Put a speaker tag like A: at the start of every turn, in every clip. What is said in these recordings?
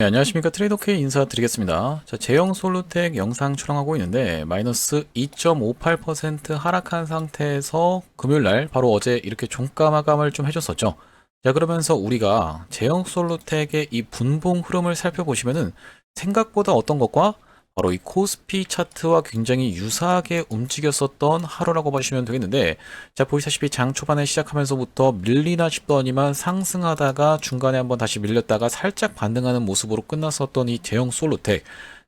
A: 네, 안녕하십니까. 트레이더K 인사드리겠습니다. 자, 제형 솔루텍 영상 촬영하고 있는데 마이너스 2.58% 하락한 상태에서 금요일날 바로 어제 이렇게 종가 마감을 좀 해줬었죠. 자, 그러면서 우리가 제형 솔루텍의 이 분봉 흐름을 살펴보시면은 생각보다 어떤 것과 바로 이 코스피 차트와 굉장히 유사하게 움직였었던 하루라고 보시면 되겠는데, 자, 보시다시피 장 초반에 시작하면서부터 밀리나 싶더니만 상승하다가 중간에 한번 다시 밀렸다가 살짝 반등하는 모습으로 끝났었던 이 제형 솔루텍.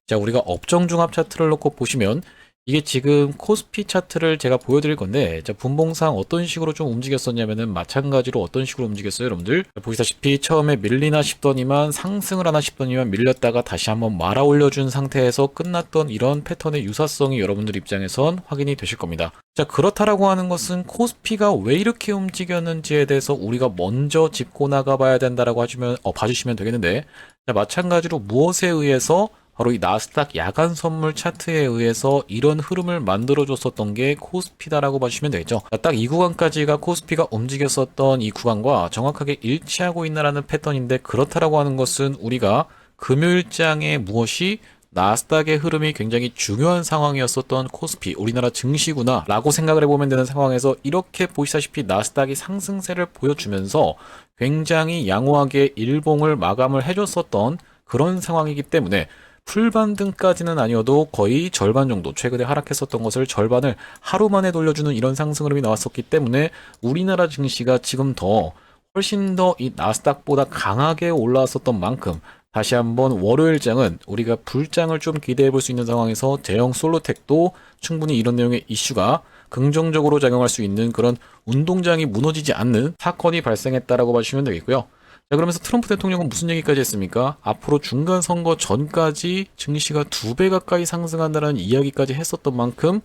A: 자, 우리가 업종 중합 차트를 놓고 보시면 이게 지금 코스피 차트를 제가 보여드릴 건데, 자, 분봉상 어떤 식으로 좀 움직였었냐면은 마찬가지로 어떤 식으로 움직였어요, 여러분들? 보시다시피 처음에 밀리나 싶더니만 상승을 하나 싶더니만 밀렸다가 다시 한번 말아 올려준 상태에서 끝났던 이런 패턴의 유사성이 여러분들 입장에선 확인이 되실 겁니다. 자, 그렇다라고 하는 것은 코스피가 왜 이렇게 움직였는지에 대해서 우리가 먼저 짚고 나가봐야 된다라고 봐주시면 되겠는데, 자, 마찬가지로 무엇에 의해서 바로 이 나스닥 야간 선물 차트에 의해서 이런 흐름을 만들어줬었던 게 코스피다라고 봐주시면 되겠죠. 딱 이 구간까지가 코스피가 움직였었던 이 구간과 정확하게 일치하고 있나라는 패턴인데, 그렇다라고 하는 것은 우리가 금요일장에 무엇이 나스닥의 흐름이 굉장히 중요한 상황이었었던 코스피, 우리나라 증시구나 라고 생각을 해보면 되는 상황에서 이렇게 보시다시피 나스닥이 상승세를 보여주면서 굉장히 양호하게 일봉을 마감을 해줬었던 그런 상황이기 때문에 풀반등까지는 아니어도 거의 절반 정도, 최근에 하락했었던 것을 절반을 하루 만에 돌려주는 이런 상승 흐름이 나왔었기 때문에 우리나라 증시가 지금 더 훨씬 더 이 나스닥보다 강하게 올라왔었던 만큼 다시 한번 월요일장은 우리가 불장을 좀 기대해 볼 수 있는 상황에서 제형 솔루텍도 충분히 이런 내용의 이슈가 긍정적으로 작용할 수 있는 그런 운동장이 무너지지 않는 사건이 발생했다라고 봐주시면 되겠고요. 자, 그러면서 트럼프 대통령은 무슨 얘기까지 했습니까? 앞으로 중간선거 전까지 증시가 2배 가까이 상승한다는 이야기까지 했었던 만큼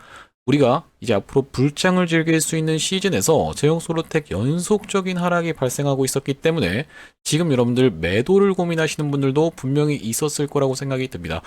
A: 우리가 이제 앞으로 불장을 즐길 수 있는 시즌에서 제형 솔루텍 연속적인 하락이 발생하고 있었기 때문에 지금 여러분들 매도를 고민하시는 분들도 분명히 있었을 거라고 생각이 듭니다.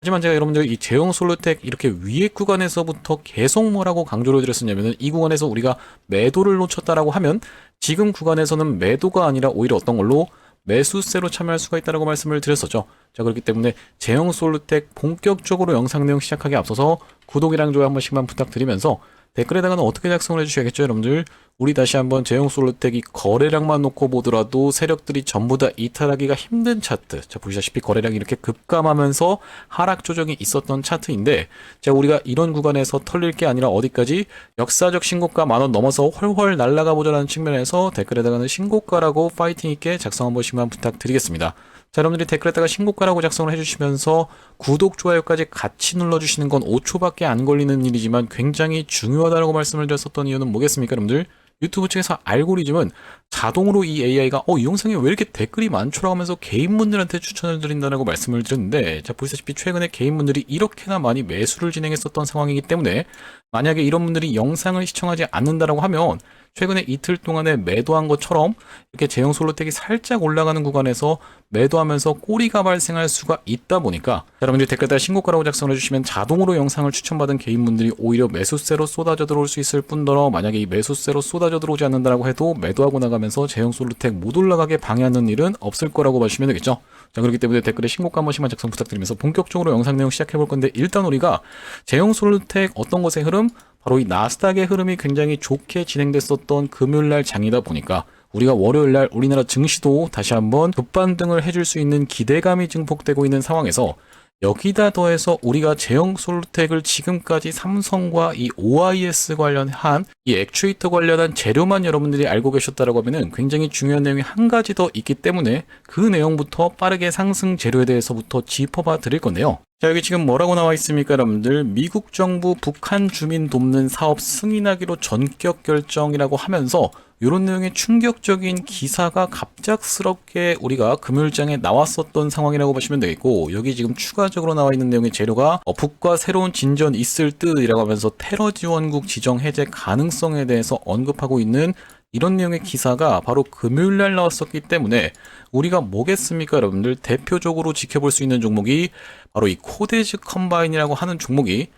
A: 하지만 제가 여러분들 이 제형 솔루텍 이렇게 위에 구간에서부터 계속 뭐라고 강조를 드렸었냐면은 이 구간에서 우리가 매도를 놓쳤다라고 하면 지금 구간에서는 매도가 아니라 오히려 어떤 걸로 매수세로 참여할 수가 있다라고 말씀을 드렸었죠. 자, 그렇기 때문에 제형 솔루텍 본격적으로 영상 내용 시작하기 앞서서 구독이랑 좋아요 한 번씩만 부탁드리면서 댓글에다가는 어떻게 작성을 해주셔야겠죠, 여러분들? 우리 다시 한번 제형 솔루텍이 거래량만 놓고 보더라도 세력들이 전부 다 이탈하기가 힘든 차트. 자, 보시다시피 거래량이 이렇게 급감하면서 하락 조정이 있었던 차트인데, 자, 우리가 이런 구간에서 털릴 게 아니라 어디까지 역사적 신고가 10,000원 넘어서 훨훨 날아가 보자라는 측면에서 댓글에다가는 신고가라고 파이팅 있게 작성 한 번씩만 부탁드리겠습니다. 자, 여러분들이 댓글에다가 신고가라고 작성을 해주시면서 구독, 좋아요까지 같이 눌러주시는 건 5초밖에 안 걸리는 일이지만 굉장히 중요하다고 말씀을 드렸었던 이유는 뭐겠습니까, 여러분들? 유튜브 측에서 알고리즘은 자동으로 이 AI가 이 영상에 왜 이렇게 댓글이 많죠라고 하면서 개인분들한테 추천을 드린다고 말씀을 드렸는데, 자, 보시다시피 최근에 개인분들이 이렇게나 많이 매수를 진행했었던 상황이기 때문에 만약에 이런 분들이 영상을 시청하지 않는다라고 하면 최근에 이틀 동안에 매도한 것처럼 이렇게 제형 솔루텍이 살짝 올라가는 구간에서 매도하면서 꼬리가 발생할 수가 있다 보니까 여러분들이 댓글에다 신고가라고 작성을 해주시면 자동으로 영상을 추천받은 개인분들이 오히려 매수세로 쏟아져 들어올 수 있을 뿐더러, 만약에 이 매수세로 쏟아져 들어오지 않는다라고 해도 매도하고 나가면서 제형 솔루텍 못 올라가게 방해하는 일은 없을 거라고 봐주시면 되겠죠. 자, 그렇기 때문에 댓글에 신고가 한 번씩만 작성 부탁드리면서 본격적으로 영상 내용 시작해 볼 건데, 일단 우리가 제형 솔루텍 어떤 것의 흐름? 바로 이 나스닥의 흐름이 굉장히 좋게 진행됐었던 금요일날 장이다 보니까 우리가 월요일날 우리나라 증시도 다시 한번 급반등을 해줄 수 있는 기대감이 증폭되고 있는 상황에서 여기다 더해서 우리가 제형 솔루텍을 지금까지 삼성과 이 OIS 관련한 이 액추에이터 관련한 재료만 여러분들이 알고 계셨다라고 하면은 굉장히 중요한 내용이 한 가지 더 있기 때문에 그 내용부터 빠르게 상승 재료에 대해서부터 짚어봐 드릴 건데요. 자, 여기 지금 뭐라고 나와 있습니까, 여러분들? 미국 정부 북한 주민 돕는 사업 승인하기로 전격 결정이라고 하면서 이런 내용의 충격적인 기사가 갑작스럽게 우리가 금요일장에 나왔었던 상황이라고 보시면 되겠고, 여기 지금 추가적으로 나와 있는 내용의 재료가 북과 새로운 진전 있을 듯이라고 하면서 테러 지원국 지정 해제 가능성에 대해서 언급하고 있는 이런 내용의 기사가 바로 금요일날 나왔었기 때문에 우리가 뭐겠습니까, 여러분들? 대표적으로 지켜볼 수 있는 종목이 바로 이 코데즈 컴바인이라고 하는 종목이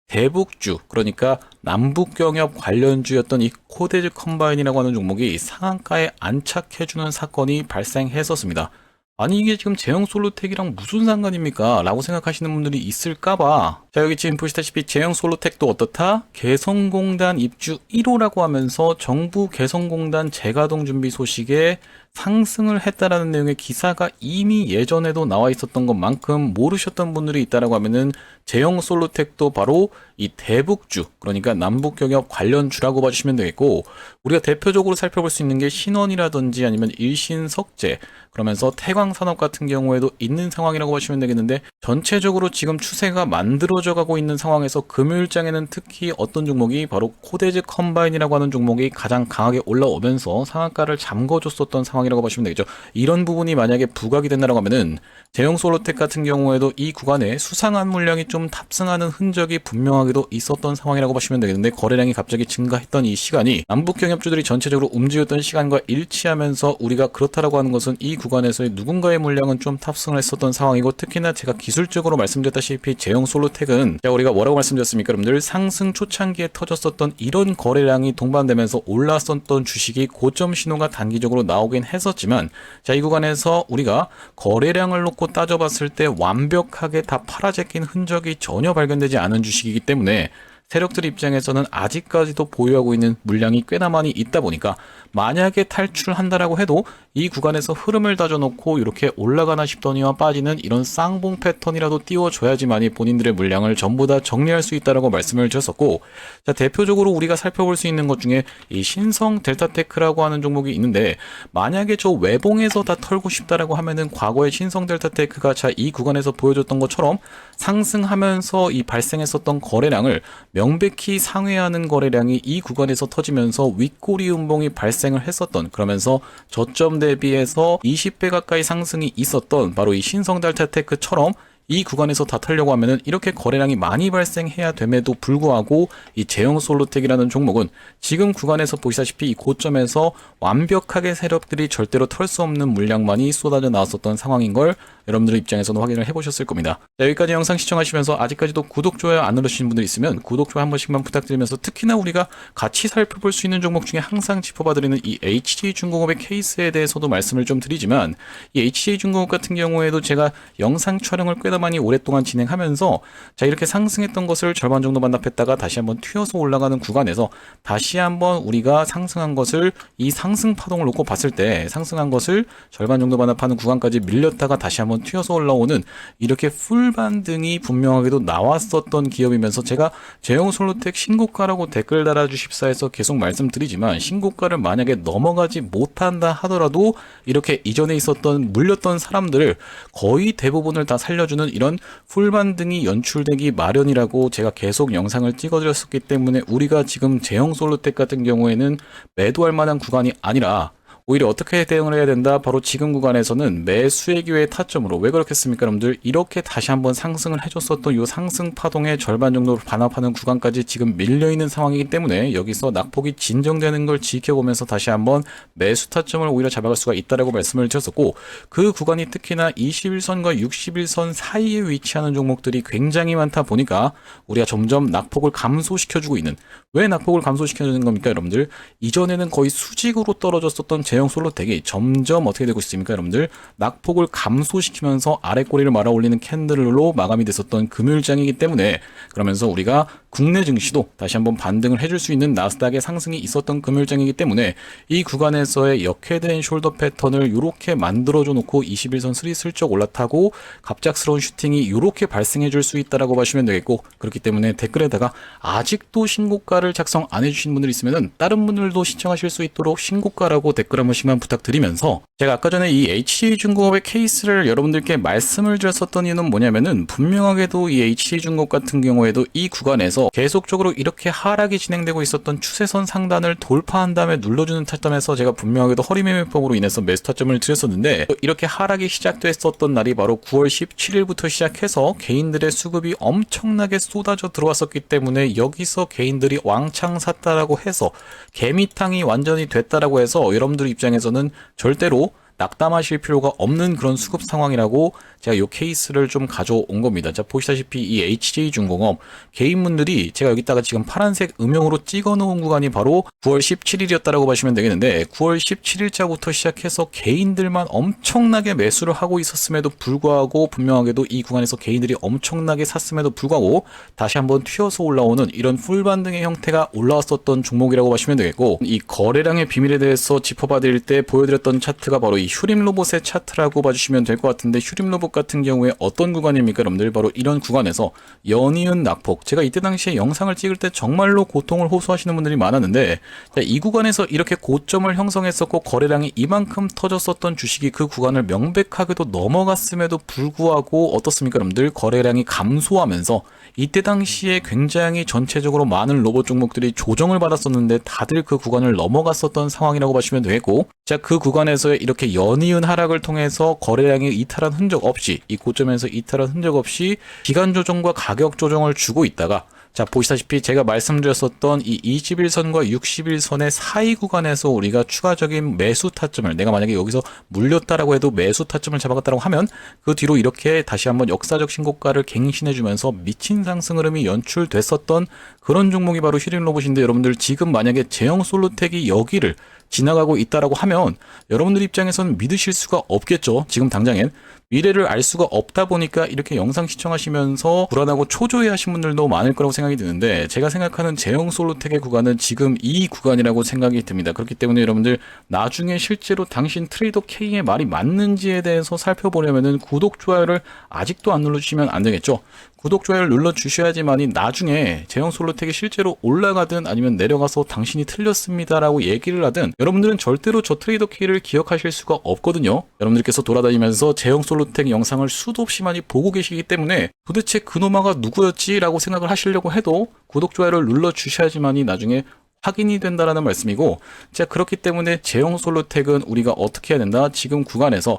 A: 대북주, 그러니까 남북경협 관련주였던 이 코데즈 컴바인이라고 하는 종목이 상한가에 안착해주는 사건이 발생했었습니다. 아니 이게 지금 제형 솔루텍이랑 무슨 상관입니까? 라고 생각하시는 분들이 있을까봐 자 여기 지금 보시다시피 제형 솔루텍도 어떻다? 개성공단 입주 1호라고 하면서 정부 개성공단 재가동 준비 소식에 상승을 했다라는 내용의 기사가 이미 예전에도 나와 있었던 것만큼 모르셨던 분들이 있다라고 하면은 제형 솔루텍도 바로 이 대북주 그러니까 남북경협 관련주라고 봐주시면 되겠고 우리가 대표적으로 살펴볼 수 있는 게 신원이라든지 아니면 일신석재 그러면서 태광산업 같은 경우에도 있는 상황이라고 보시면 되겠는데 전체적으로 지금 추세가 만들어져 가고 있는 상황에서 금요일장에는 특히 어떤 종목이 바로 코데즈 컴바인이라고 하는 종목이 가장 강하게 올라오면서 상한가를 잠궈줬었던 상황이라고 보시면 되겠죠. 이런 부분이 만약에 부각이 된다고 하면은 제형 솔루텍 같은 경우에도 이 구간에 수상한 물량이 좀 탑승하는 흔적이 분명하게도 있었던 상황이라고 보시면 되겠는데 거래량이 갑자기 증가했던 이 시간이 남북경협주들이 전체적으로 움직였던 시간과 일치하면서 우리가 그렇다라고 하는 것은 이 구간에서의 누군가의 물량은 좀 탑승을 했었던 상황이고 특히나 제가 기술적으로 말씀드렸다시피 제형 솔루텍은 우리가 뭐라고 말씀드렸습니까 여러분들 상승 초창기에 터졌었던 이런 거래량이 동반되면서 올랐었던 주식이 고점 신호가 단기적으로 나오긴 했었지만 자 이 구간에서 우리가 거래량을 놓고 따져봤을 때 완벽하게 다 팔아제낀 흔적이 전혀 발견되지 않은 주식이기 때문에 세력들 입장에서는 아직까지도 보유하고 있는 물량이 꽤나 많이 있다 보니까 만약에 탈출한다라고 해도 이 구간에서 흐름을 다져놓고 이렇게 올라가나 싶더니와 빠지는 이런 쌍봉 패턴이라도 띄워줘야지만이 본인들의 물량을 전부 다 정리할 수 있다라고 말씀을 드렸었고 자 대표적으로 우리가 살펴볼 수 있는 것 중에 이 신성 델타테크라고 하는 종목이 있는데 만약에 저 외봉에서 다 털고 싶다라고 하면은 과거에 신성 델타테크가 자 이 구간에서 보여줬던 것처럼 상승하면서 이 발생했었던 거래량을 명백히 상회하는 거래량이 이 구간에서 터지면서 윗꼬리 음봉이 발생을 했었던 그러면서 저점 대비해서 20배 가까이 상승이 있었던 바로 이 신성 델타테크처럼 이 구간에서 다 털려고 하면은 이렇게 거래량이 많이 발생해야 됨에도 불구하고 이 제형 솔루텍이라는 종목은 지금 구간에서 보시다시피 이 고점에서 완벽하게 세력들이 절대로 털 수 없는 물량만이 쏟아져 나왔었던 상황인 걸 여러분들 입장에서는 확인을 해보셨을 겁니다. 자, 여기까지 영상 시청하시면서 아직까지도 구독, 좋아요 안 누르신 분들 있으면 구독, 좋아요 한 번씩만 부탁드리면서 특히나 우리가 같이 살펴볼 수 있는 종목 중에 항상 짚어봐드리는 이 HJ중공업의 케이스에 대해서도 말씀을 좀 드리지만 이 HJ중공업 같은 경우에도 제가 영상 촬영을 꽤나 많이 오랫동안 진행하면서 자 이렇게 상승했던 것을 절반 정도 반납했다가 다시 한번 튀어서 올라가는 구간에서 다시 한번 우리가 상승한 것을 이 상승 파동을 놓고 봤을 때 상승한 것을 절반 정도 반납하는 구간까지 밀렸다가 다시 한번 튀어서 올라오는 이렇게 풀 반등이 분명하게도 나왔었던 기업이면서 제가 제형 솔루텍 신고가라고 댓글 달아주십사 해서 계속 말씀드리지만 신고가를 만약에 넘어가지 못한다 하더라도 이렇게 이전에 있었던 물렸던 사람들을 거의 대부분을 다 살려주는 이런 풀 반등이 연출되기 마련이라고 제가 계속 영상을 찍어드렸었기 때문에 우리가 지금 제형 솔루텍 같은 경우에는 매도할 만한 구간이 아니라 오히려 어떻게 대응을 해야 된다? 바로 지금 구간에서는 매수의 기회의 타점으로 왜 그렇겠습니까 여러분들? 이렇게 다시 한번 상승을 해줬었던 이 상승 파동의 절반 정도로 반납하는 구간까지 지금 밀려있는 상황이기 때문에 여기서 낙폭이 진정되는 걸 지켜보면서 다시 한번 매수 타점을 오히려 잡아갈 수가 있다라고 말씀을 드렸었고 그 구간이 특히나 21선과 61선 사이에 위치하는 종목들이 굉장히 많다 보니까 우리가 점점 낙폭을 감소시켜주고 있는 왜 낙폭을 감소시켜주는 겁니까 여러분들? 이전에는 거의 수직으로 떨어졌었던 제형 솔루텍이 점점 어떻게 되고 있습니까 여러분들? 낙폭을 감소시키면서 아래 꼬리를 말아 올리는 캔들로 마감이 됐었던 금요일장이기 때문에 그러면서 우리가 국내 증시도 다시 한번 반등을 해줄 수 있는 나스닥의 상승이 있었던 금요일장이기 때문에 이 구간에서의 역회된 숄더 패턴을 이렇게 만들어줘 놓고 21선 스리 슬쩍 올라타고 갑작스러운 슈팅이 이렇게 발생해 줄 수 있다라고 보시면 되겠고 그렇기 때문에 댓글에다가 아직도 신고가를 작성 안 해주신 분들 있으면은 다른 분들도 시청하실 수 있도록 신고가라고 댓글 한 번씩만 부탁드리면서 제가 아까 전에 이 HJ중공업의 케이스를 여러분들께 말씀을 드렸었던 이유는 뭐냐면은 분명하게도 이 HJ중공업 같은 경우에도 이 구간에서 계속적으로 이렇게 하락이 진행되고 있었던 추세선 상단을 돌파한 다음에 눌러주는 타점에서 제가 분명하게도 허리매매법으로 인해서 매수 타점을 드렸었는데 이렇게 하락이 시작됐었던 날이 바로 9월 17일부터 시작해서 개인들의 수급이 엄청나게 쏟아져 들어왔었기 때문에 여기서 개인들이 왕창 샀다라고 해서 개미탕이 완전히 됐다라고 해서 여러분들 입장에서는 절대로 낙담하실 필요가 없는 그런 수급 상황이라고 제가 이 케이스를 좀 가져온 겁니다. 자, 보시다시피 이 HJ중공업 개인분들이 제가 여기다가 지금 파란색 음영으로 찍어 놓은 구간이 바로 9월 17일이었다라고 보시면 되겠는데 9월 17일자부터 시작해서 개인들만 엄청나게 매수를 하고 있었음에도 불구하고 분명하게도 이 구간에서 개인들이 엄청나게 샀음에도 불구하고 다시 한번 튀어서 올라오는 이런 풀반등의 형태가 올라왔었던 종목이라고 보시면 되겠고, 이 거래량의 비밀에 대해서 짚어봐드릴 때 보여드렸던 차트가 바로 이 휴림로봇의 차트라고 봐주시면 될 것 같은데, 휴림로봇 같은 경우에 어떤 구간입니까 여러분들? 바로 이런 구간에서 연이은 낙폭, 제가 이때 당시에 영상을 찍을 때 정말로 고통을 호소하시는 분들이 많았는데, 자, 이 구간에서 이렇게 고점을 형성했었고 거래량이 이만큼 터졌었던 주식이 그 구간을 명백하게도 넘어갔음에도 불구하고 어떻습니까 여러분들? 거래량이 감소하면서 이때 당시에 굉장히 전체적으로 많은 로봇 종목들이 조정을 받았었는데 다들 그 구간을 넘어갔었던 상황이라고 보시면 되겠고, 자, 그 구간에서 이렇게 연이은 하락을 통해서 거래량이 이탈한 흔적 없이, 이 고점에서 이탈한 흔적 없이 기간 조정과 가격 조정을 주고 있다가, 자, 보시다시피 제가 말씀드렸었던 이 21선과 61선의 사이 구간에서 우리가 추가적인 매수 타점을, 내가 만약에 여기서 물렸다라고 해도 매수 타점을 잡아갔다고 하면 그 뒤로 이렇게 다시 한번 역사적 신고가를 갱신해주면서 미친 상승 흐름이 연출됐었던 그런 종목이 바로 휴림로봇인데, 여러분들 지금 만약에 제형솔루텍이 여기를 지나가고 있다라고 하면 여러분들 입장에서는 믿으실 수가 없겠죠. 지금 당장엔 미래를 알 수가 없다 보니까 이렇게 영상 시청하시면서 불안하고 초조해 하신 분들도 많을 거라고 생각이 드는데, 제가 생각하는 제형솔루텍의 구간은 지금 이 구간이라고 생각이 듭니다. 그렇기 때문에 여러분들 나중에 실제로 당신 트레이더 K의 말이 맞는지에 대해서 살펴보려면은 구독, 좋아요를 아직도 안 눌러주시면 안 되겠죠. 구독, 좋아요를 눌러주셔야지만이 나중에 제형솔루텍이 실제로 올라가든 아니면 내려가서 당신이 틀렸습니다라고 얘기를 하든 여러분들은 절대로 저 트레이더 K를 기억하실 수가 없거든요. 여러분들께서 돌아다니면서 제형솔루텍 영상을 수도 없이 많이 보고 계시기 때문에 도대체 그놈아가 누구였지? 라고 생각을 하시려고 해도 구독, 좋아요를 눌러주셔야지만이 나중에 확인이 된다라는 말씀이고, 자, 그렇기 때문에 제형솔루텍은 우리가 어떻게 해야 된다? 지금 구간에서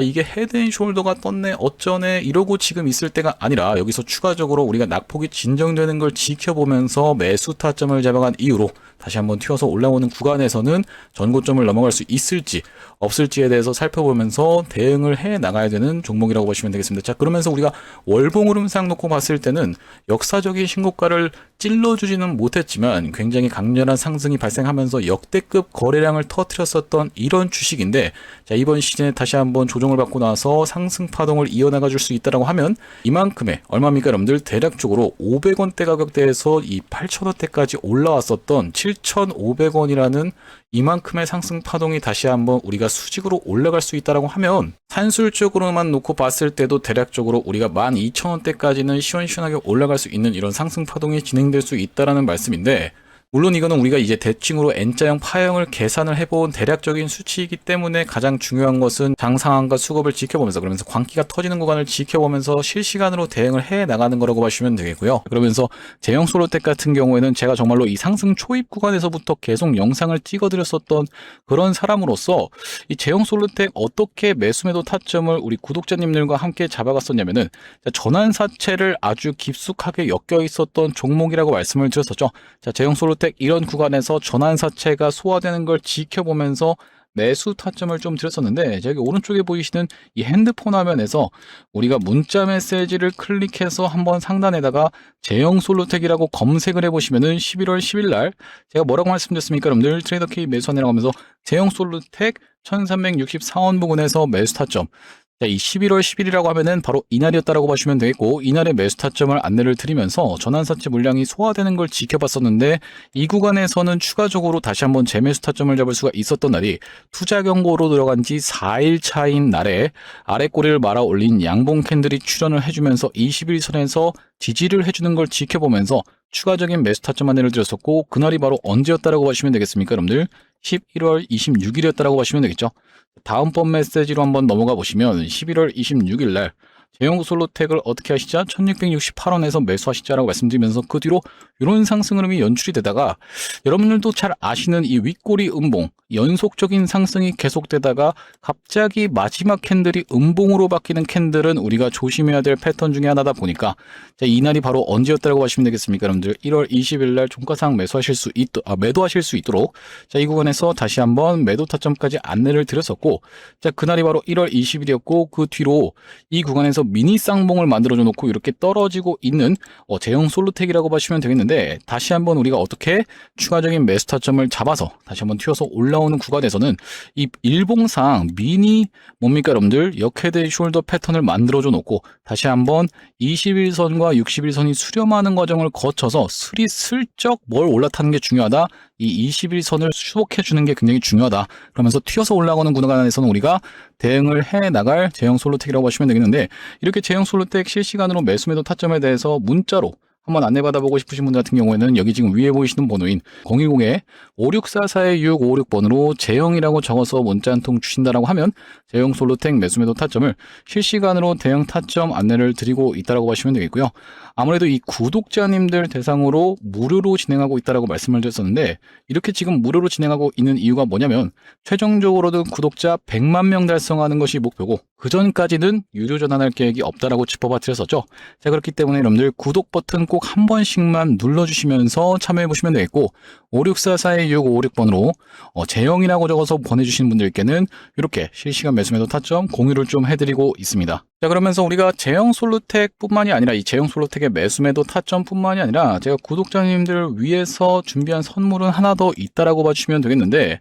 A: 이게 헤드앤숄더가 떴네 어쩌네 이러고 지금 있을 때가 아니라 여기서 추가적으로 우리가 낙폭이 진정되는 걸 지켜보면서 매수 타점을 잡아간 이후로 다시 한번 튀어서 올라오는 구간에서는 전고점을 넘어갈 수 있을지 없을지에 대해서 살펴보면서 대응을 해 나가야 되는 종목이라고 보시면 되겠습니다. 자, 그러면서 우리가 월봉 흐름상 놓고 봤을 때는 역사적인 신고가를 찔러주지는 못했지만 굉장히 강렬한 상승이 발생하면서 역대급 거래량을 터뜨렸었던 이런 주식인데, 자, 이번 시즌에 다시 한번 조정을 받고 나서 상승 파동을 이어나가 줄 수 있다라고 하면 이만큼의 얼마입니까 여러분들? 대략적으로 500원대 가격대에서 이 8,000원대까지 올라왔었던 7,500원이라는 이만큼의 상승 파동이 다시 한번 우리가 수직으로 올라갈 수 있다라고 하면 산술적으로만 놓고 봤을 때도 대략적으로 우리가 12,000원대까지는 시원시원하게 올라갈 수 있는 이런 상승 파동이 진행될 수 있다라는 말씀인데, 물론 이거는 우리가 이제 대칭으로 N자형 파형을 계산을 해본 대략적인 수치이기 때문에 가장 중요한 것은 장 상황과 수급을 지켜보면서, 그러면서 광기가 터지는 구간을 지켜보면서 실시간으로 대응을 해 나가는 거라고 보시면 되겠고요. 그러면서 제형솔루텍 같은 경우에는 제가 정말로 이 상승 초입 구간에서부터 계속 영상을 찍어드렸었던 그런 사람으로서 이 제형솔루텍 어떻게 매수매도 타점을 우리 구독자님들과 함께 잡아갔었냐면은 전환사채를 아주 깊숙하게 엮여 있었던 종목이라고 말씀을 드렸었죠. 자, 제형솔루텍 이런 구간에서 전환사채가 소화되는 걸 지켜보면서 매수 타점을 좀 드렸었는데, 여기 오른쪽에 보이시는 이 핸드폰 화면에서 우리가 문자 메시지를 클릭해서 한번 상단에다가 제형솔루텍이라고 검색을 해보시면은 11월 10일 날 제가 뭐라고 말씀드렸습니까 여러분들? 트레이더 K 매수하느라고 하면서 제형솔루텍 1364원 부근에서 매수 타점, 자, 이 11월 10일이라고 하면은 바로 이날이었다라고 보시면 되겠고, 이날의 매수 타점을 안내를 드리면서 전환사채 물량이 소화되는 걸 지켜봤었는데, 이 구간에서는 추가적으로 다시 한번 재매수 타점을 잡을 수가 있었던 날이 투자 경고로 들어간 지 4일 차인 날에 아래 꼬리를 말아 올린 양봉 캔들이 출현을 해주면서 21선에서 지지를 해주는 걸 지켜보면서 추가적인 매수 타점 안내를 드렸었고, 그날이 바로 언제였다라고 보시면 되겠습니까 여러분들? 11월 26일이었다라고 보시면 되겠죠. 다음번 메시지로 한번 넘어가 보시면 11월 26일 날 제형솔루텍을 어떻게 하시자? 1668원에서 매수하시자라고 말씀드리면서 그 뒤로 이런 상승 흐름이 연출이 되다가 여러분들도 잘 아시는 이 윗꼬리 음봉, 연속적인 상승이 계속되다가 갑자기 마지막 캔들이 음봉으로 바뀌는 캔들은 우리가 조심해야 될 패턴 중에 하나다 보니까 자, 이날이 바로 언제였다고 하시면 되겠습니까? 여러분들 1월 20일 날 종가상 매도하실 수 있도록 자, 이 구간에서 다시 한번 매도 타점까지 안내를 드렸었고 자, 그날이 바로 1월 20일이었고 그 뒤로 이 구간에서 미니 쌍봉을 만들어줘 놓고 이렇게 떨어지고 있는 제형 솔루텍이라고 보시면 되겠는데 다시 한번 우리가 어떻게 추가적인 매수 타점을 잡아서 다시 한번 튀어서 올라오는 구간에서는 이 일봉상 미니 뭡니까 여러분들 역헤드 숄더 패턴을 만들어줘 놓고 다시 한번 21선과 61선이 수렴하는 과정을 거쳐서 슬쩍 뭘 올라타는 게 중요하다. 이 21선을 수복해 주는 게 굉장히 중요하다. 그러면서 튀어서 올라가는 구간에서는 우리가 대응을 해 나갈 제형 솔루텍이라고 하시면 되겠는데 이렇게 제형 솔루텍 실시간으로 매수 매도 타점에 대해서 문자로 한번 안내받아보고 싶으신 분들 같은 경우에는 여기 지금 위에 보이시는 번호인 010-5644-656번으로 제형이라고 적어서 문자 한 통 주신다라고 하면 제형 솔루텍 매수 매도 타점을 실시간으로 대응 타점 안내를 드리고 있다라고 보시면 되겠고요. 아무래도 이 구독자님들 대상으로 무료로 진행하고 있다라고 말씀을 드렸었는데 이렇게 지금 무료로 진행하고 있는 이유가 뭐냐면 최종적으로는 구독자 100만 명 달성하는 것이 목표고 그 전까지는 유료 전환할 계획이 없다라고 짚어봐 드렸었죠. 자, 그렇기 때문에 여러분들 구독 버튼 꼭 한 번씩만 눌러주시면서 참여해 보시면 되겠고 564-4656번으로 제형이라고 적어서 보내주신 분들께는 이렇게 실시간 매수 매도 타점 공유를 좀 해드리고 있습니다. 자, 그러면서 우리가 제형 솔루텍 뿐만이 아니라 이 제형 솔루텍의 매수 매도 타점 뿐만이 아니라 제가 구독자님들 위해서 준비한 선물은 하나 더 있다라고 봐주시면 되겠는데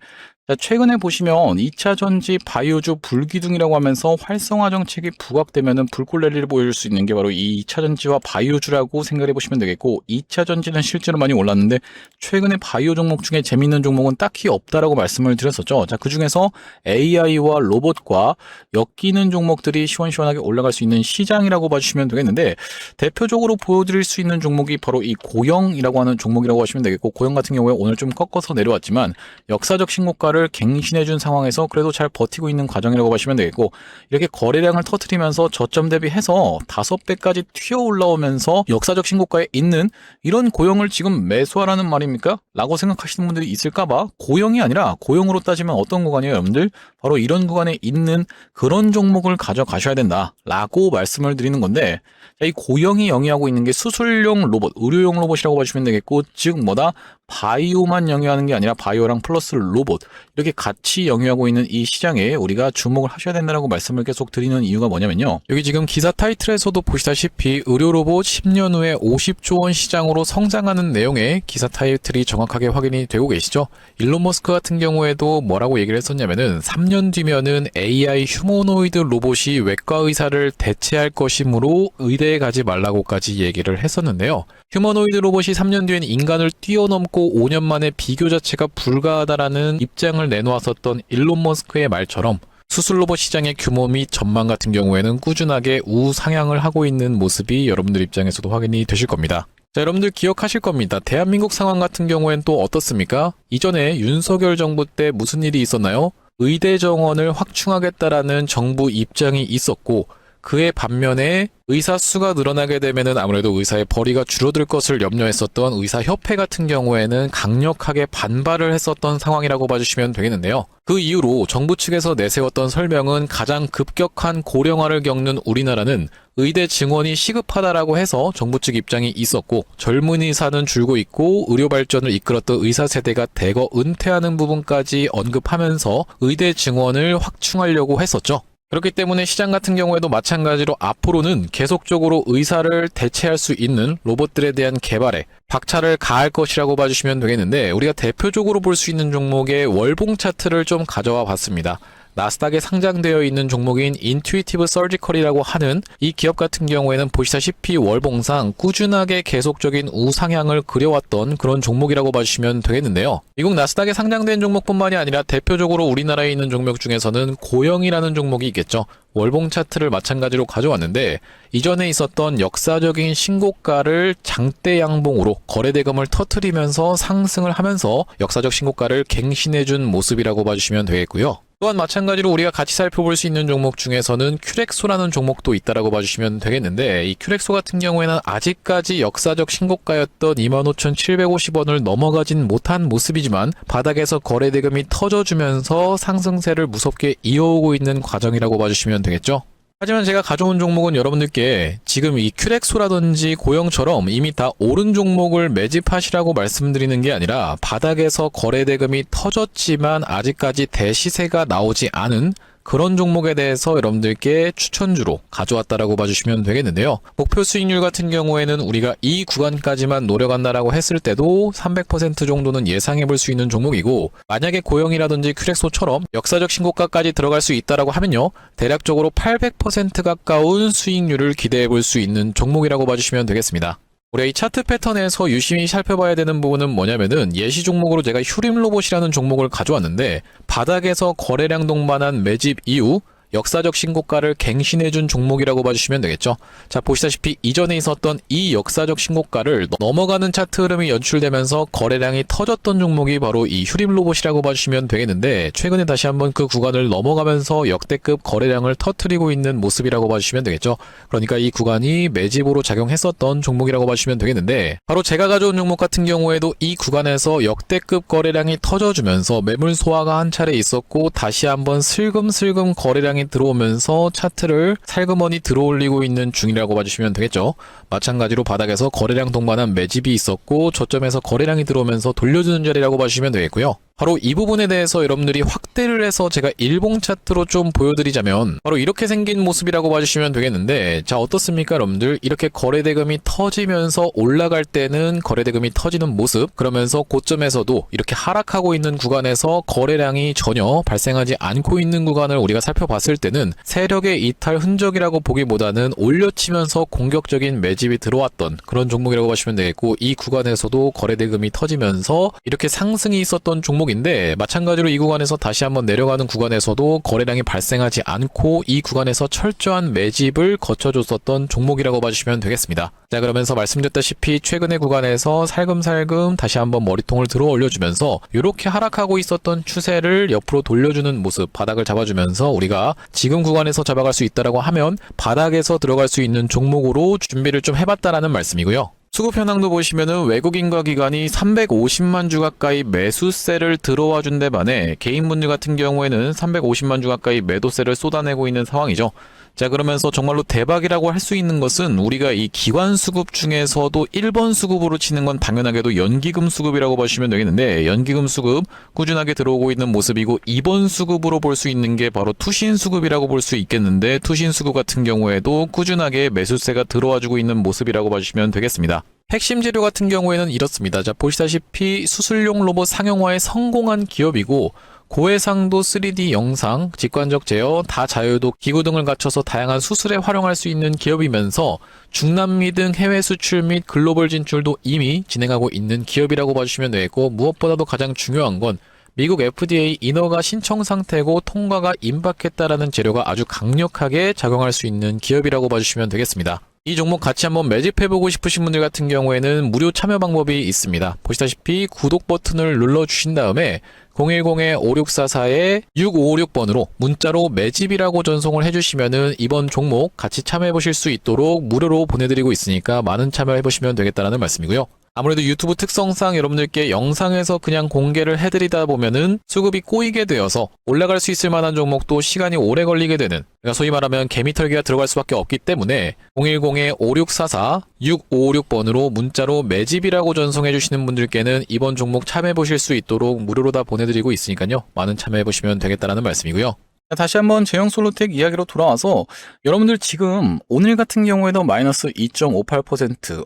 A: 자, 최근에 보시면 2차 전지 바이오주 불기둥이라고 하면서 활성화 정책이 부각되면은 불꽃 랠리를 보여줄 수 있는 게 바로 이 2차 전지와 바이오주라고 생각해 보시면 되겠고 2차 전지는 실제로 많이 올랐는데 최근에 바이오 종목 중에 재밌는 종목은 딱히 없다라고 말씀을 드렸었죠. 자, 그 중에서 AI와 로봇과 엮이는 종목들이 시원시원하게 올라갈 수 있는 시장이라고 봐주시면 되겠는데 대표적으로 보여드릴 수 있는 종목이 바로 이 고영이라고 하는 종목이라고 하시면 되겠고 고영 같은 경우에 오늘 좀 꺾어서 내려왔지만 역사적 신고가를 갱신해준 상황에서 그래도 잘 버티고 있는 과정이라고 보시면 되겠고 이렇게 거래량을 터뜨리면서 저점 대비해서 5배까지 튀어 올라오면서 역사적 신고가에 있는 이런 고영을 지금 매수하라는 말입니까? 라고 생각하시는 분들이 있을까봐 고영이 아니라 고영으로 따지면 어떤 구간이에요 여러분들? 바로 이런 구간에 있는 그런 종목을 가져가셔야 된다 라고 말씀을 드리는 건데 이 고영이 영위하고 있는 게 수술용 로봇, 의료용 로봇이라고 보시면 되겠고 즉 뭐다? 바이오만 영위하는 게 아니라 바이오랑 플러스 로봇 이렇게 같이 영위하고 있는 이 시장에 우리가 주목을 하셔야 된다고 말씀을 계속 드리는 이유가 뭐냐면요. 여기 지금 기사 타이틀에서도 보시다시피 의료 로봇 10년 후에 50조 원 시장으로 성장하는 내용의 기사 타이틀이 정확하게 확인이 되고 계시죠. 일론 머스크 같은 경우에도 뭐라고 얘기를 했었냐면은 3년 뒤면은 AI 휴머노이드 로봇이 외과 의사를 대체할 것이므로 의대에 가지 말라고까지 얘기를 했었는데요. 휴머노이드 로봇이 3년 뒤엔 인간을 뛰어넘고 5년 만에 비교 자체가 불가하다라는 입장을 내놓았었던 일론 머스크의 말처럼 수술 로봇 시장의 규모 및 전망 같은 경우에는 꾸준하게 우상향을 하고 있는 모습이 여러분들 입장에서도 확인이 되실 겁니다. 자, 여러분들 기억하실 겁니다. 대한민국 상황 같은 경우엔 또 어떻습니까? 이전에 윤석열 정부 때 무슨 일이 있었나요? 의대 정원을 확충하겠다라는 정부 입장이 있었고 그의 반면에 의사 수가 늘어나게 되면은 아무래도 의사의 벌이가 줄어들 것을 염려했었던 의사협회 같은 경우에는 강력하게 반발을 했었던 상황이라고 봐주시면 되겠는데요. 그 이후로 정부 측에서 내세웠던 설명은 가장 급격한 고령화를 겪는 우리나라는 의대 증원이 시급하다라고 해서 정부 측 입장이 있었고 젊은 의사는 줄고 있고 의료 발전을 이끌었던 의사 세대가 대거 은퇴하는 부분까지 언급하면서 의대 증원을 확충하려고 했었죠. 그렇기 때문에 시장 같은 경우에도 마찬가지로 앞으로는 계속적으로 의사를 대체할 수 있는 로봇들에 대한 개발에 박차를 가할 것이라고 봐주시면 되겠는데 우리가 대표적으로 볼 수 있는 종목의 월봉 차트를 좀 가져와 봤습니다. 나스닥에 상장되어 있는 종목인 인투이티브 서지컬이라고 하는 이 기업 같은 경우에는 보시다시피 월봉상 꾸준하게 계속적인 우상향을 그려왔던 그런 종목이라고 봐주시면 되겠는데요. 미국 나스닥에 상장된 종목뿐만이 아니라 대표적으로 우리나라에 있는 종목 중에서는 고영이라는 종목이 있겠죠. 월봉 차트를 마찬가지로 가져왔는데 이전에 있었던 역사적인 신고가를 장대 양봉으로 거래대금을 터뜨리면서 상승을 하면서 역사적 신고가를 갱신해준 모습이라고 봐주시면 되겠고요. 또한 마찬가지로 우리가 같이 살펴볼 수 있는 종목 중에서는 큐렉소라는 종목도 있다라고 봐주시면 되겠는데, 이 큐렉소 같은 경우에는 아직까지 역사적 신고가였던 25,750원을 넘어가진 못한 모습이지만 바닥에서 거래대금이 터져주면서 상승세를 무섭게 이어오고 있는 과정이라고 봐주시면 되겠죠. 하지만 제가 가져온 종목은 여러분들께 지금 이 큐렉소라든지 고영처럼 이미 다 오른 종목을 매집하시라고 말씀드리는 게 아니라 바닥에서 거래대금이 터졌지만 아직까지 대시세가 나오지 않은 그런 종목에 대해서 여러분들께 추천주로 가져왔다라고 봐주시면 되겠는데요. 목표 수익률 같은 경우에는 우리가 이 구간까지만 노려간다라고 했을 때도 300% 정도는 예상해 볼 수 있는 종목이고, 만약에 고영이라든지 큐렉소처럼 역사적 신고가까지 들어갈 수 있다라고 하면요, 대략적으로 800% 가까운 수익률을 기대해 볼 수 있는 종목이라고 봐주시면 되겠습니다. 우리가 이 차트 패턴에서 유심히 살펴봐야 되는 부분은 뭐냐면은, 예시 종목으로 제가 휴림로봇이라는 종목을 가져왔는데 바닥에서 거래량 동반한 매집 이후 역사적 신고가를 갱신해준 종목이라고 봐주시면 되겠죠. 자, 보시다시피 이전에 있었던 이 역사적 신고가를 넘어가는 차트 흐름이 연출되면서 거래량이 터졌던 종목이 바로 이 휴림로봇이라고 봐주시면 되겠는데, 최근에 다시 한번 그 구간을 넘어가면서 역대급 거래량을 터뜨리고 있는 모습이라고 봐주시면 되겠죠. 그러니까 이 구간이 매집으로 작용했었던 종목이라고 봐주시면 되겠는데, 바로 제가 가져온 종목 같은 경우에도 이 구간에서 역대급 거래량이 터져주면서 매물 소화가 한 차례 있었고, 다시 한번 슬금슬금 거래량이 들어오면서 차트를 살그머니 들어올리고 있는 중이라고 봐주시면 되겠죠. 마찬가지로 바닥에서 거래량 동반한 매집이 있었고 저점에서 거래량이 들어오면서 돌려주는 자리라고 봐주시면 되겠고요. 바로 이 부분에 대해서 여러분들이 확대를 해서 제가 일봉 차트로 좀 보여드리자면 바로 이렇게 생긴 모습이라고 봐주시면 되겠는데, 자, 어떻습니까 여러분들? 이렇게 거래대금이 터지면서 올라갈 때는 거래대금이 터지는 모습, 그러면서 고점에서도 이렇게 하락하고 있는 구간에서 거래량이 전혀 발생하지 않고 있는 구간을 우리가 살펴봤을 때는 세력의 이탈 흔적이라고 보기보다는 올려치면서 공격적인 매집이 들어왔던 그런 종목이라고 보시면 되겠고, 이 구간에서도 거래대금이 터지면서 이렇게 상승이 있었던 종목인데, 마찬가지로 이 구간에서 다시 한번 내려가는 구간에서도 거래량이 발생하지 않고 이 구간에서 철저한 매집을 거쳐줬었던 종목이라고 봐주시면 되겠습니다. 자, 그러면서 말씀드렸다시피 최근의 구간에서 살금살금 다시 한번 머리통을 들어 올려주면서 이렇게 하락하고 있었던 추세를 옆으로 돌려주는 모습, 바닥을 잡아주면서 우리가 지금 구간에서 잡아갈 수 있다라고 하면 바닥에서 들어갈 수 있는 종목으로 준비를 좀 해봤다라는 말씀이고요. 수급 현황도 보시면은 외국인과 기관이 350만 주 가까이 매수세를 들어와 준 데 반해 개인분들 같은 경우에는 350만 주 가까이 매도세를 쏟아내고 있는 상황이죠. 자, 그러면서 정말로 대박이라고 할 수 있는 것은 우리가 이 기관 수급 중에서도 1번 수급으로 치는 건 당연하게도 연기금 수급이라고 보시면 되겠는데, 연기금 수급 꾸준하게 들어오고 있는 모습이고, 2번 수급으로 볼 수 있는 게 바로 투신 수급이라고 볼 수 있겠는데, 투신 수급 같은 경우에도 꾸준하게 매수세가 들어와주고 있는 모습이라고 봐주시면 되겠습니다. 핵심 재료 같은 경우에는 이렇습니다. 자, 보시다시피 수술용 로봇 상용화에 성공한 기업이고, 고해상도 3D 영상, 직관적 제어, 다자유도 기구 등을 갖춰서 다양한 수술에 활용할 수 있는 기업이면서 중남미 등 해외 수출 및 글로벌 진출도 이미 진행하고 있는 기업이라고 봐주시면 되겠고, 무엇보다도 가장 중요한 건 미국 FDA 인허가 신청 상태고 통과가 임박했다라는 재료가 아주 강력하게 작용할 수 있는 기업이라고 봐주시면 되겠습니다. 이 종목 같이 한번 매집해보고 싶으신 분들 같은 경우에는 무료 참여 방법이 있습니다. 보시다시피 구독 버튼을 눌러주신 다음에 010-5644-6556번으로 문자로 매집이라고 전송을 해주시면은 이번 종목 같이 참여해보실 수 있도록 무료로 보내드리고 있으니까 많은 참여해보시면 되겠다는 말씀이고요. 아무래도 유튜브 특성상 여러분들께 영상에서 그냥 공개를 해드리다 보면은 수급이 꼬이게 되어서 올라갈 수 있을 만한 종목도 시간이 오래 걸리게 되는, 그러니까 소위 말하면 개미털기가 들어갈 수밖에 없기 때문에 010-5644-6556번으로 문자로 매집이라고 전송해 주시는 분들께는 이번 종목 참여해 보실 수 있도록 무료로 다 보내드리고 있으니까요, 많은 참여해 보시면 되겠다는 말씀이고요. 다시 한번 제형솔루텍 이야기로 돌아와서 여러분들 지금 오늘 같은 경우에도 마이너스 2.58%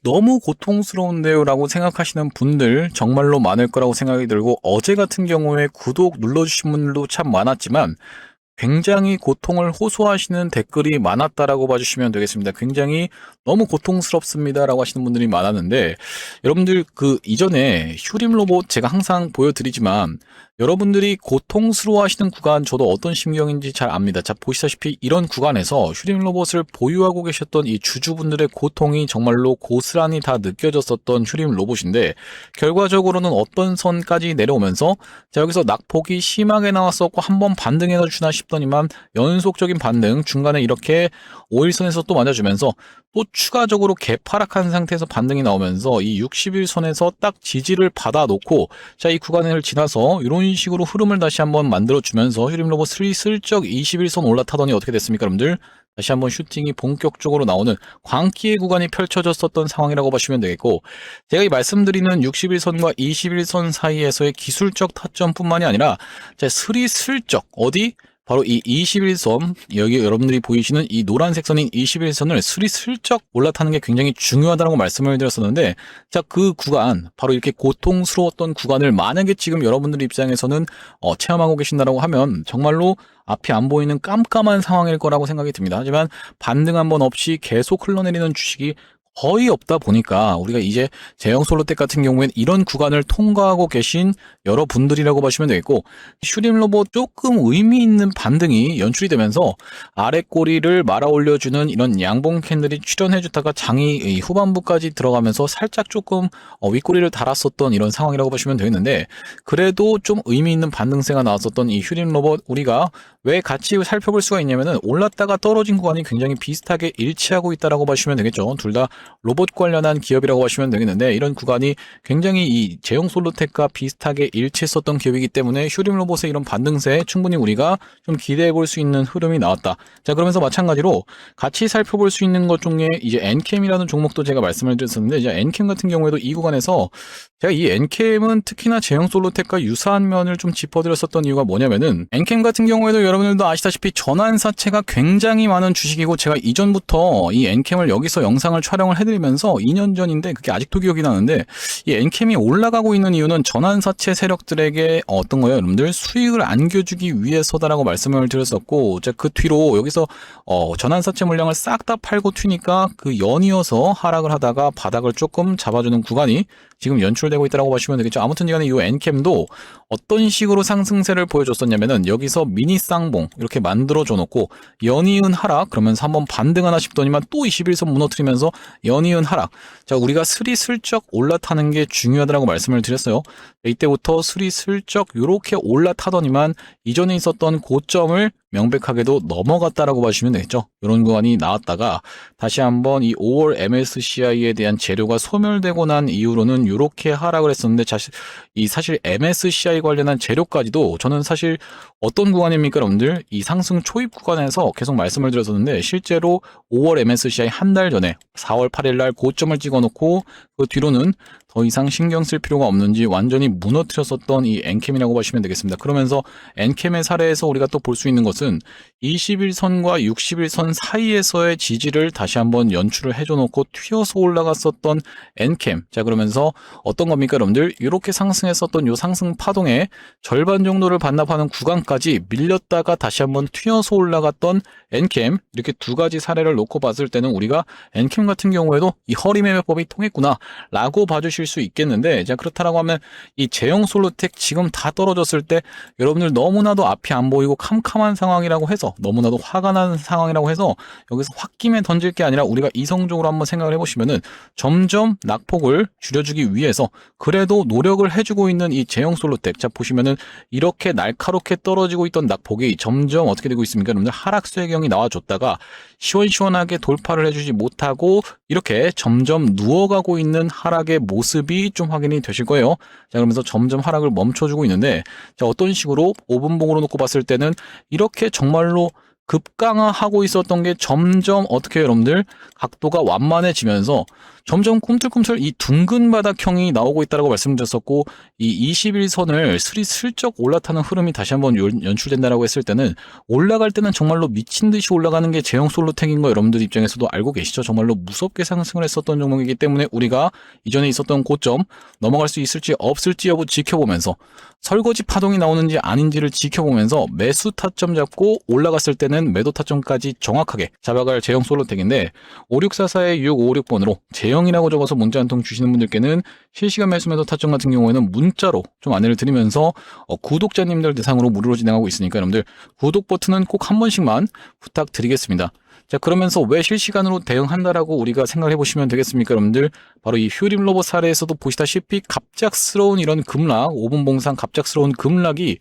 A: 너무 고통스러운데요 라고 생각하시는 분들 정말로 많을 거라고 생각이 들고, 어제 같은 경우에 구독 눌러주신 분들도 참 많았지만 굉장히 고통을 호소하시는 댓글이 많았다라고 봐주시면 되겠습니다. 굉장히 너무 고통스럽습니다라고 하시는 분들이 많았는데, 여러분들 그 이전에 휴림 로봇 제가 항상 보여드리지만 여러분들이 고통스러워하시는 구간 저도 어떤 심경인지 잘 압니다. 자, 보시다시피 이런 구간에서 휴림 로봇을 보유하고 계셨던 이 주주분들의 고통이 정말로 고스란히 다 느껴졌었던 휴림 로봇인데, 결과적으로는 어떤 선까지 내려오면서 자, 여기서 낙폭이 심하게 나왔었고 한번 반등해서 주나 싶더니만 연속적인 반등, 중간에 이렇게 5일선에서 또 맞아주면서 또 추가적으로 개파락한 상태에서 반등이 나오면서 이 60일선에서 딱 지지를 받아놓고, 자, 이 구간을 지나서 이런 식으로 흐름을 다시 한번 만들어주면서 휴림 로봇 슬쩍 21선 올라타더니 어떻게 됐습니까, 여러분들? 다시 한번 슈팅이 본격적으로 나오는 광기의 구간이 펼쳐졌었던 상황이라고 보시면 되겠고, 제가 이 말씀드리는 61선과 21선 사이에서의 기술적 타점뿐만이 아니라 자, 슬쩍 어디? 바로 이 21선, 여기 여러분들이 보이시는 이 노란색 선인 21선을 슬쩍 올라타는 게 굉장히 중요하다고 말씀을 드렸었는데, 자, 그 구간, 바로 이렇게 고통스러웠던 구간을 만약에 지금 여러분들 입장에서는 체험하고 계신다라고 하면 정말로 앞이 안 보이는 깜깜한 상황일 거라고 생각이 듭니다. 하지만 반등 한번 없이 계속 흘러내리는 주식이 거의 없다 보니까 우리가 이제 제형 솔로텍 같은 경우에는 이런 구간을 통과하고 계신 여러분들이라고 보시면 되겠고, 슈림 로봇 조금 의미 있는 반등이 연출이 되면서 아래 꼬리를 말아 올려주는 이런 양봉 캔들이 출현해 주다가 장이 후반부까지 들어가면서 살짝 조금 윗꼬리를 달았었던 이런 상황이라고 보시면 되겠는데, 그래도 좀 의미 있는 반등세가 나왔었던 이 슈림 로봇, 우리가 왜 같이 살펴볼 수가 있냐면은 올랐다가 떨어진 구간이 굉장히 비슷하게 일치하고 있다라고 보시면 되겠죠. 둘 다 로봇 관련한 기업이라고 보시면 되겠는데, 이런 구간이 굉장히 이 제형 솔로텍과 비슷하게 일치했었던 기업이기 때문에 슈림 로봇의 이런 반등세에 충분히 우리가 좀 기대해 볼 수 있는 흐름이 나왔다. 자, 그러면서 마찬가지로 같이 살펴볼 수 있는 것 중에 이제 엔캠이라는 종목도 제가 말씀을 드렸었는데, 이제 엔캠 같은 경우에도 이 구간에서 제가 이 엔캠은 특히나 제형 솔로텍과 유사한 면을 좀 짚어드렸었던 이유가 뭐냐면은, 엔캠 같은 경우에도 여러분들도 아시다시피 전환사채가 굉장히 많은 주식이고, 제가 이전부터 이 엔캠을 여기서 영상을 촬영을 해드리면서 2년 전인데 그게 아직도 기억이 나는데, 이 엔캠이 올라가고 있는 이유는 전환사채 세력들에게 어떤 거예요, 여러분들? 수익을 안겨주기 위해서다라고 말씀을 드렸었고, 그 뒤로 여기서 전환사채 물량을 싹 다 팔고 튀니까 그 연이어서 하락을 하다가 바닥을 조금 잡아주는 구간이 지금 연출되고 있다고 보시면 되겠죠. 아무튼 간에 이 엔캠도 어떤 식으로 상승세를 보여줬었냐면은 여기서 미니 쌍봉 이렇게 만들어줘 놓고 연이은 하락, 그러면서 한번 반등하나 싶더니만 또 21선 무너뜨리면서 연이은 하락. 자, 우리가 슬쩍 올라타는 게 중요하다고 말씀을 드렸어요. 이때부터 슬쩍 이렇게 올라타더니만 이전에 있었던 고점을 명백하게도 넘어갔다라고 봐주시면 되겠죠. 이런 구간이 나왔다가 다시 한번 이 5월 MSCI에 대한 재료가 소멸되고 난 이후로는 이렇게 하락을 했었는데, 사실 MSCI 관련한 재료까지도 저는 사실 어떤 구간입니까, 여러분들? 이 상승 초입 구간에서 계속 말씀을 드렸었는데, 실제로 5월 MSCI 한 달 전에 4월 8일 날 고점을 찍어놓고 그 뒤로는 더 이상 신경 쓸 필요가 없는지 완전히 무너뜨렸었던 이 엔캠이라고 보시면 되겠습니다. 그러면서 엔캠의 사례에서 우리가 또 볼 수 있는 것은 21선과 60일선 사이에서의 지지를 다시 한번 연출을 해줘 놓고 튀어서 올라갔었던 엔캠. 자, 그러면서 어떤 겁니까, 여러분들? 이렇게 상승했었던 이 상승 파동의 절반 정도를 반납하는 구간까지 밀렸다가 다시 한번 튀어서 올라갔던 엔캠. 이렇게 두 가지 사례를 놓고 봤을 때는 우리가 엔캠 같은 경우에도 이 허리매매법이 통했구나 라고 봐주실 수 있겠는데, 자, 그렇다라고 하면 이 제형 솔로텍 지금 다 떨어졌을 때 여러분들 너무나도 앞이 안 보이고 캄캄한 상황이라고 해서, 너무나도 화가 나는 상황이라고 해서 여기서 홧김에 던질 게 아니라 우리가 이성적으로 한번 생각을 해보시면은 점점 낙폭을 줄여주기 위해서 그래도 노력을 해주고 있는 이 제형 솔로텍, 자, 보시면은 이렇게 날카롭게 떨어지고 있던 낙폭이 점점 어떻게 되고 있습니까, 여러분들? 하락수혜경이 나와줬다가 시원시원하게 돌파를 해주지 못하고 이렇게 점점 누워가고 있는 하락의 모습이 좀 확인이 되실 거예요. 자, 그러면서 점점 하락을 멈춰주고 있는데, 자, 어떤 식으로 5분봉으로 놓고 봤을 때는 이렇게 정말로 급강화하고 있었던 게 점점 어떻게 여러분들 각도가 완만해지면서 점점 꿈틀꿈틀 이 둥근 바닥형이 나오고 있다고 말씀드렸었고, 이 21선을 슬쩍 올라타는 흐름이 다시 한번 연출된다라고 했을 때는, 올라갈 때는 정말로 미친 듯이 올라가는 게 제형 솔로텍인 거 여러분들 입장에서도 알고 계시죠? 정말로 무섭게 상승을 했었던 종목이기 때문에 우리가 이전에 있었던 고점 넘어갈 수 있을지 없을지 여부 지켜보면서, 설거지 파동이 나오는지 아닌지를 지켜보면서 매수 타점 잡고 올라갔을 때는 매도 타점까지 정확하게 잡아갈 제형 솔로텍인데, 5644-6556번으로 제형이라고 적어서 문자 한 통 주시는 분들께는 실시간 매수 매도 타점 같은 경우에는 문자로 좀 안내를 드리면서 구독자님들 대상으로 무료로 진행하고 있으니까 여러분들 구독 버튼은 꼭 한 번씩만 부탁드리겠습니다. 자, 그러면서 왜 실시간으로 대응한다라고 우리가 생각을 해보시면 되겠습니까, 여러분들? 바로 이 휴림 로봇 사례에서도 보시다시피 갑작스러운 이런 급락, 5분 봉상 갑작스러운 급락이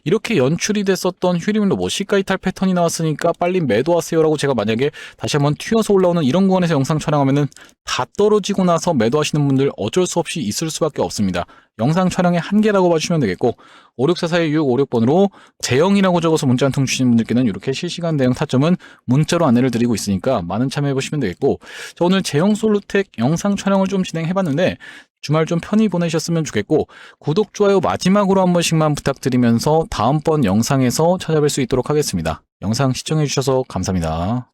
A: 이렇게 연출이 됐었던 휴림 로봇 시가 이탈 패턴이 나왔으니까 빨리 매도하세요라고 제가 만약에 다시 한번 튀어서 올라오는 이런 구간에서 영상 촬영하면은 다 떨어지고 나서 매도하시는 분들 어쩔 수 없이 있을 수밖에 없습니다. 영상 촬영의 한계라고 봐주시면 되겠고, 5644-6656번으로 제형이라고 적어서 문자 한 통 주시는 분들께는 이렇게 실시간 대응 타점은 문자로 안내를 드리고 있으니까 많은 참여해보시면 되겠고, 자, 오늘 제형 솔루텍 영상 촬영을 좀 진행해봤는데 주말 좀 편히 보내셨으면 좋겠고, 구독, 좋아요 마지막으로 한 번씩만 부탁드리면서 다음번 영상에서 찾아뵐 수 있도록 하겠습니다. 영상 시청해주셔서 감사합니다.